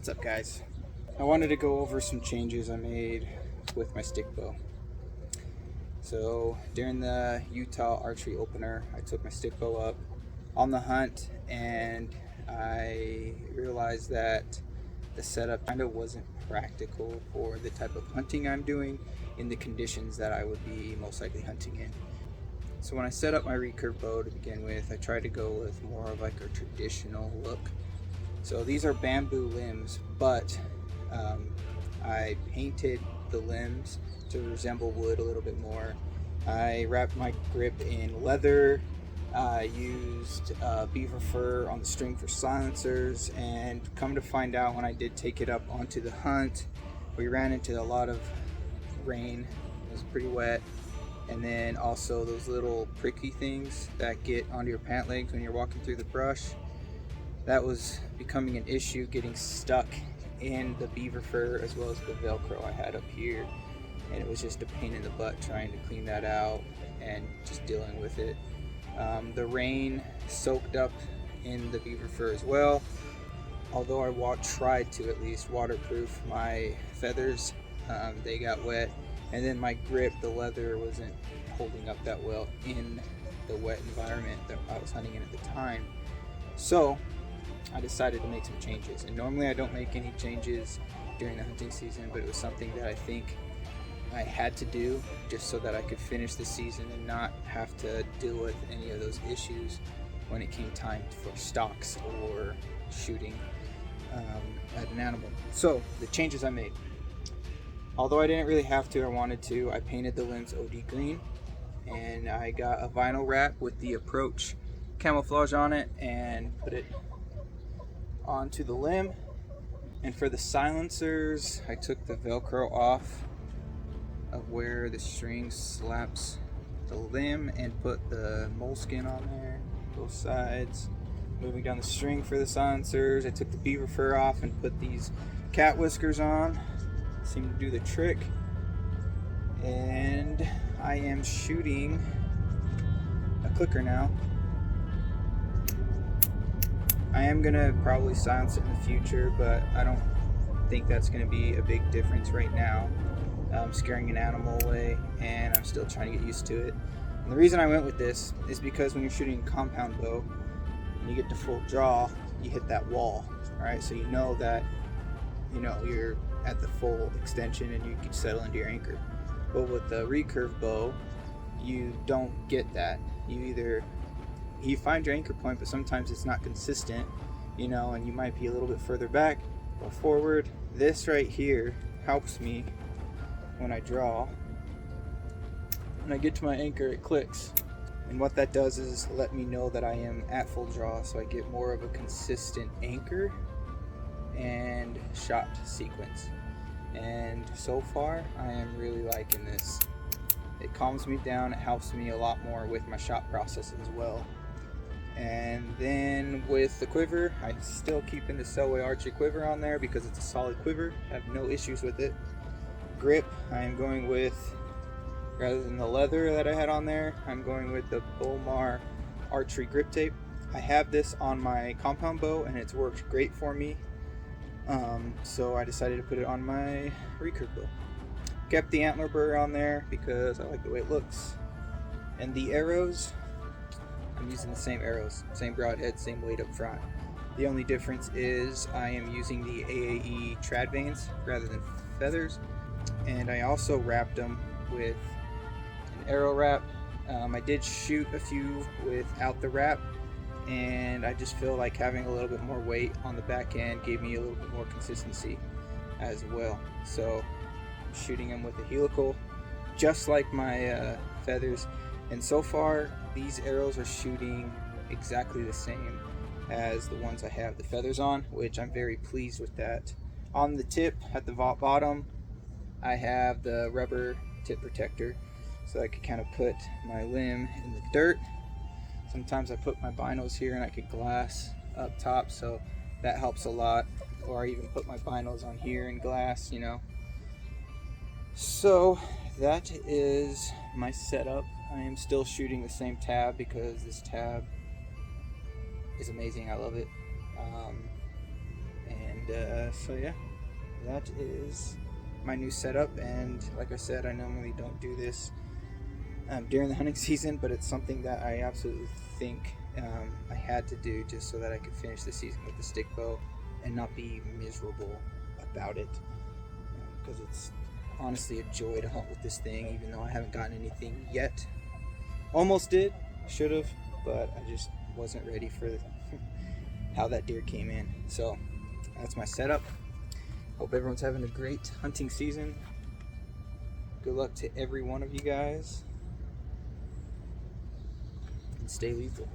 What's up, guys? I wanted to go over some changes I made with my stick bow. So during the Utah archery opener, I took my stick bow up on the hunt and I realized that the setup kind of wasn't practical for the type of hunting I'm doing in the conditions that I would be most likely hunting in. So when I set up my recurve bow to begin with, I tried to go with more of like a traditional look. So these are bamboo limbs, but I painted the limbs to resemble wood a little bit more. I wrapped my grip in leather. I used beaver fur on the string for silencers, and come to find out when I did take it up onto the hunt, we ran into a lot of rain. It was pretty wet. And then also those little pricky things that get onto your pant legs when you're walking through the brush. That was becoming an issue, getting stuck in the beaver fur as well as the Velcro I had up here. And it was just a pain in the butt trying to clean that out and just dealing with it. The rain soaked up in the beaver fur as well. Although I tried to at least waterproof my feathers, they got wet. And then my grip, the leather, wasn't holding up that well in the wet environment that I was hunting in at the time. So I decided to make some changes. And normally I don't make any changes during the hunting season, but it was something that I think I had to do just so that I could finish the season and not have to deal with any of those issues when it came time for stalks or shooting at an animal. So the changes I made. Although I didn't really have to, I wanted to, I painted the limbs OD green, and I got a vinyl wrap with the Approach camouflage on it and put it onto the limb. And for the silencers, I took the Velcro off of where the string slaps the limb and put the moleskin on there, both sides. Moving down the string for the silencers, I took the beaver fur off and put these cat whiskers on. Seemed to do the trick. And I am shooting a clicker now. I am gonna probably silence it in the future, but I don't think that's gonna be a big difference right now. I'm scaring an animal away and I'm still trying to get used to it. And the reason I went with this is because when you're shooting a compound bow and you get to full draw, you hit that wall, right? So you know that you're at the full extension and you can settle into your anchor. But with the recurve bow, you don't get that. You find your anchor point, but sometimes it's not consistent, and you might be a little bit further back or forward. This right here helps me when I draw. When I get to my anchor, it clicks. And what that does is let me know that I am at full draw, so I get more of a consistent anchor and shot sequence. And so far I am really liking this. It calms me down, it helps me a lot more with my shot process as well. And then with the quiver, I'm still keeping the Selway Archery quiver on there because it's a solid quiver. I have no issues with it. Grip, I am going with, rather than the leather that I had on there, I'm going with the Bomar Archery grip tape. I have this on my compound bow and it's worked great for me. So I decided to put it on my recurve bow. Kept the antler burr on there because I like the way it looks. And the arrows, I'm using the same arrows, same broadhead, same weight up front. The only difference is I am using the AAE trad vanes rather than feathers. And I also wrapped them with an arrow wrap. I did shoot a few without the wrap, and I just feel like having a little bit more weight on the back end gave me a little bit more consistency as well. So I'm shooting them with a helical, just like my feathers. And so far, these arrows are shooting exactly the same as the ones I have the feathers on, which I'm very pleased with that. On the tip at the bottom, I have the rubber tip protector, so I could kind of put my limb in the dirt. Sometimes I put my binos here and I could glass up top, so that helps a lot. Or I even put my binos on here and glass, So that is my setup. I am still shooting the same tab because this tab is amazing. I love it. And And so yeah, that is my new setup. And like I said, I normally don't do this during the hunting season, but it's something that I absolutely think I had to do just so that I could finish the season with the stick bow and not be miserable about it. Because it's honestly a joy to hunt with this thing, even though I haven't gotten anything yet. Almost did, should have, but I just wasn't ready for how that deer came in. So that's my setup. Hope everyone's having a great hunting season. Good luck to every one of you guys. And stay lethal.